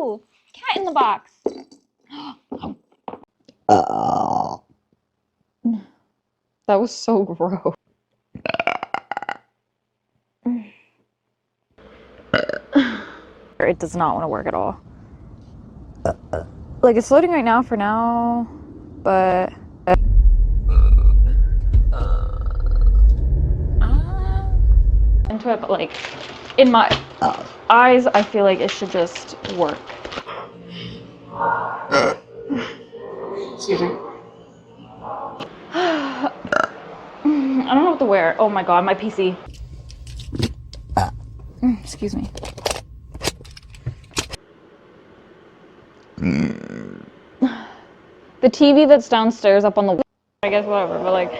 Ew! Cat in the box. That was so gross. It does not want to work at all. Like, it's loading right now for now, but into it, but like in my eyes, I feel like it should just work. Excuse me. I don't know what to wear. Oh my god, my PC. Excuse me. The TV that's downstairs up on the wall, I guess, whatever, but like,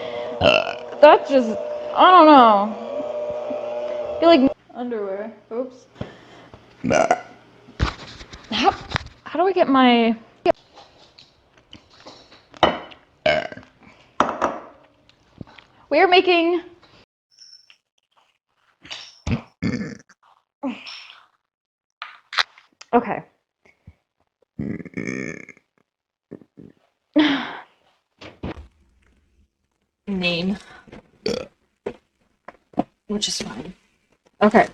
that's just, I don't know. I feel like underwear. Oops. How do I get my... We are making... Okay. Name. Which is fine. Okay.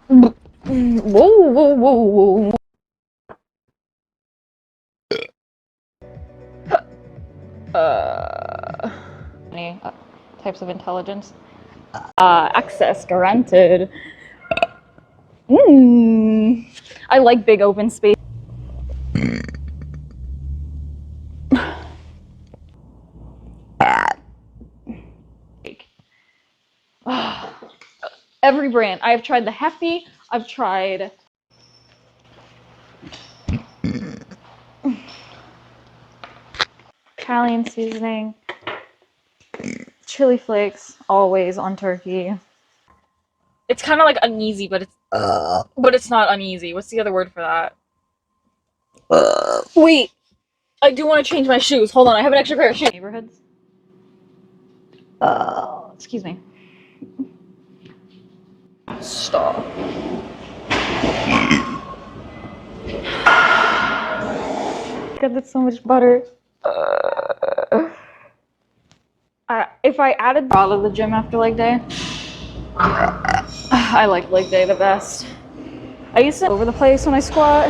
Whoa, whoa, whoa, whoa. Any types of intelligence? Access granted. I like big open space. Every brand. I've tried the Hefty. I've tried Italian seasoning, chili flakes, always on turkey. It's kind of like uneasy, but it's not uneasy. What's the other word for that? Wait, I do want to change my shoes. Hold on, I have an extra pair of shoes. Neighborhoods. Excuse me. Stop. God, that's so much butter. If I added out of the gym after leg day, I like leg day the best. I used to over the place when I squat.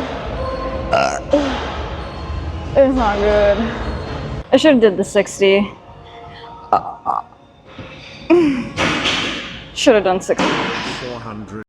It's not good. I should have did the 60. Should have done 60. 400.